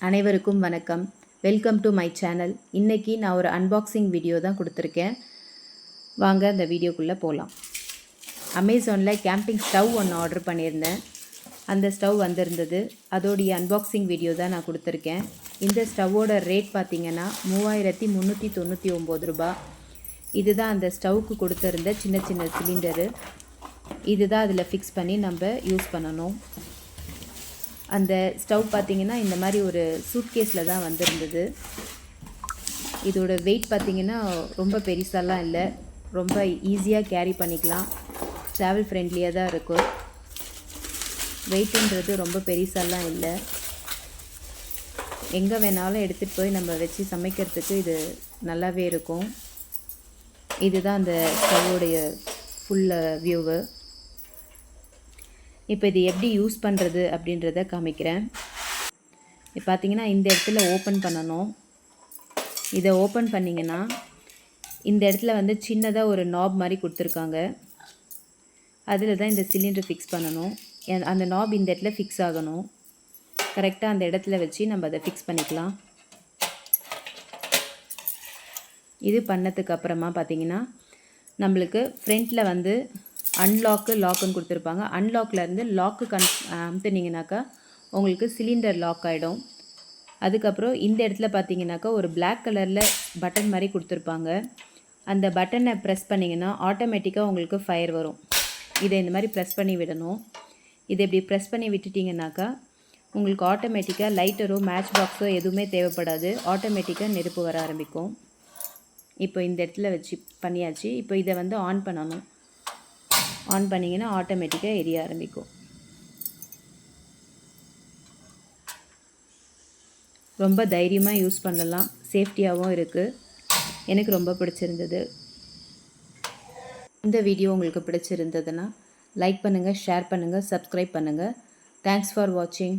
அனைவருக்கும் வணக்கம். Welcome to my channel. இன்றைக்கி நான் ஒரு அன்பாக்சிங் வீடியோ தான் கொடுத்துருக்கேன். வாங்க அந்த வீடியோக்குள்ளே போகலாம். அமேசானில் கேம்பிங் ஸ்டவ் ஒன்று ஆர்டர் பண்ணியிருந்தேன். அந்த ஸ்டவ் வந்திருந்தது. அதோடைய அன்பாக்சிங் வீடியோ தான் நான் கொடுத்துருக்கேன். இந்த ஸ்டவ்வோட ரேட் பார்த்திங்கன்னா 3399 ரூபாய். இதுதான் அந்த ஸ்டவ்வுக்கு கொடுத்துருந்த சின்ன சின்ன சிலிண்டரு. இதுதான் அதில் ஃபிக்ஸ் பண்ணி நம்ம யூஸ் பண்ணணும். அந்த ஸ்டவ் பார்த்திங்கன்னா இந்த மாதிரி ஒரு சூட்கேஸில் தான் வந்திருந்தது. இதோட வெயிட் பார்த்திங்கன்னா ரொம்ப பெருசாலாம் இல்லை, ரொம்ப ஈஸியாக கேரி பண்ணிக்கலாம், ட்ராவல் ஃப்ரெண்ட்லியாக தான் இருக்கும். வெயிட்டுன்றது ரொம்ப பெருசாலாம் இல்லை, எங்கே வேணாலும் எடுத்துகிட்டு போய் நம்ம வச்சு சமைக்கிறதுக்கு இது நல்லாவே இருக்கும். இதுதான் அந்த ஸ்டவ்வுடைய ஃபுல் வியூவு. இப்போ இது எப்படி யூஸ் பண்ணுறது அப்படின்றத காமிக்கிறேன். இப்போ பார்த்திங்கன்னா இந்த இடத்துல ஓப்பன் பண்ணணும். இதை ஓப்பன் பண்ணிங்கன்னா இந்த இடத்துல வந்து சின்னதாக ஒரு நாப் மாதிரி கொடுத்துருக்காங்க. அதில் தான் இந்த சிலிண்டர் ஃபிக்ஸ் பண்ணணும். அந்த நாப் இந்த இடத்துல ஃபிக்ஸ் ஆகணும். கரெக்டாக அந்த இடத்துல வச்சு நம்ம அதை ஃபிக்ஸ் பண்ணிக்கலாம். இது பண்ணதுக்கு அப்புறமா பார்த்திங்கன்னா நம்மளுக்கு ஃப்ரண்ட்டில் வந்து அன்லாக்கு லாக்குன்னு கொடுத்துருப்பாங்க. அன்லாக்லேருந்து லாக்கு அமுத்துனீங்கனாக்கா உங்களுக்கு சிலிண்டர் லாக் ஆகிடும். அதுக்கப்புறம் இந்த இடத்துல பார்த்தீங்கன்னாக்கா ஒரு பிளாக் கலரில் பட்டன் மாதிரி கொடுத்துருப்பாங்க. அந்த பட்டனை ப்ரெஸ் பண்ணிங்கன்னா ஆட்டோமேட்டிக்காக உங்களுக்கு ஃபயர் வரும். இதை இந்த மாதிரி ப்ரெஸ் பண்ணி விடணும். இதை இப்படி ப்ரெஸ் பண்ணி விட்டுட்டிங்கனாக்கா உங்களுக்கு ஆட்டோமேட்டிக்காக லைட்டரோ மேட்ச் பாக்ஸோ எதுவுமே தேவைப்படாது. ஆட்டோமேட்டிக்காக நெருப்பு வர ஆரம்பிக்கும். இப்போ இந்த இடத்துல வச்சு பண்ணியாச்சு. இப்போ இதை வந்து ஆன் பண்ணணும். ஆன் பண்ணிங்கன்னா ஆட்டோமேட்டிக்காக எரிய ஆரம்பிக்கும். ரொம்ப தைரியமாக யூஸ் பண்ணலாம், சேஃப்டியாகவும் இருக்குது. எனக்கு ரொம்ப பிடிச்சிருந்தது. இந்த வீடியோ உங்களுக்கு பிடிச்சிருந்ததுன்னா லைக் பண்ணுங்கள், ஷேர் பண்ணுங்கள், சப்ஸ்கிரைப் பண்ணுங்கள். தேங்க்ஸ் ஃபார் வாட்சிங்.